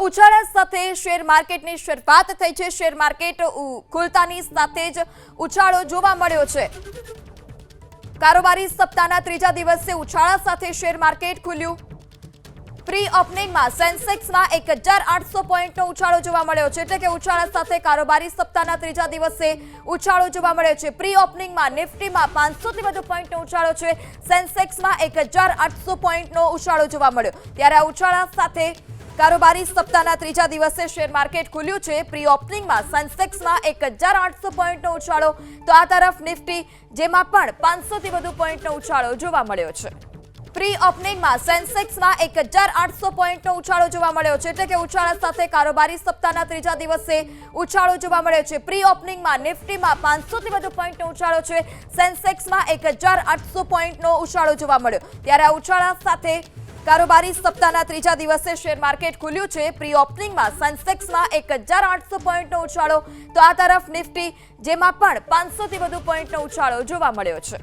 ઉછાળા સાથે શેર માર્કેટની શરૂઆત થઈ છે। શેર માર્કેટ ખુલતાની સાથે જ ઉછાળો જોવા મળ્યો છે। કારોબારી સપ્તાહના ત્રીજા દિવસે ઉછાળા સાથે શેર માર્કેટ ખુલ્યું। પ્રી ઓપનિંગમાં સેન્સેક્સમાં 1800 પોઈન્ટનો ઉછાળો જોવા મળ્યો છે, એટલે કે ઉછાળા સાથે કારોબારી સપ્તાહના ત્રીજા દિવસે ઉછાળો જોવા મળ્યો છે। પ્રી ઓપનિંગમાં નિફ્ટીમાં 500 થી વધુ પોઈન્ટનો ઉછાળો છે, સેન્સેક્સમાં 1800 પોઈન્ટનો ઉછાળો જોવા મળ્યો। ત્યારે આ ઉછાળા સાથે કારોબારી સપ્તાહના ત્રીજા દિવસે શેર માર્કેટ ખુલ્યું છે। પ્રી ઓપનિંગમાં સેન્સેક્સમાં 1800 પોઈન્ટનો ઉછાળો, તો આ તરફ નિફ્ટી જેમાં પણ 500 થી વધુ પોઈન્ટનો ઉછાળો જોવા મળ્યો છે। પ્રી ઓપનિંગમાં સેન્સેક્સમાં 1800 પોઈન્ટનો ઉછાળો જોવા મળ્યો છે, એટલે કે ઉછાળા સાથે કારોબારી સપ્તાહના ત્રીજા દિવસે ઉછાળો જોવા મળ્યો છે। પ્રી ઓપનિંગમાં નિફ્ટીમાં 500 થી વધુ પોઈન્ટનો ઉછાળો છે, સેન્સેક્સમાં 1800 પોઈન્ટનો ઉછાળો જોવા મળ્યો। ત્યારે આ ઉછાળા સાથે કારોબારી સપ્તાહના ત્રીજા દિવસે શેર માર્કેટ ખુલ્યું છે। પ્રી ઓપનિંગમાં સેન્સેક્સમાં 1800 પોઈન્ટનો ઉછાળો, તો આ તરફ નિફ્ટી જેમાં પણ 500 થી વધુ પોઈન્ટનો ઉછાળો જોવા મળ્યો છે।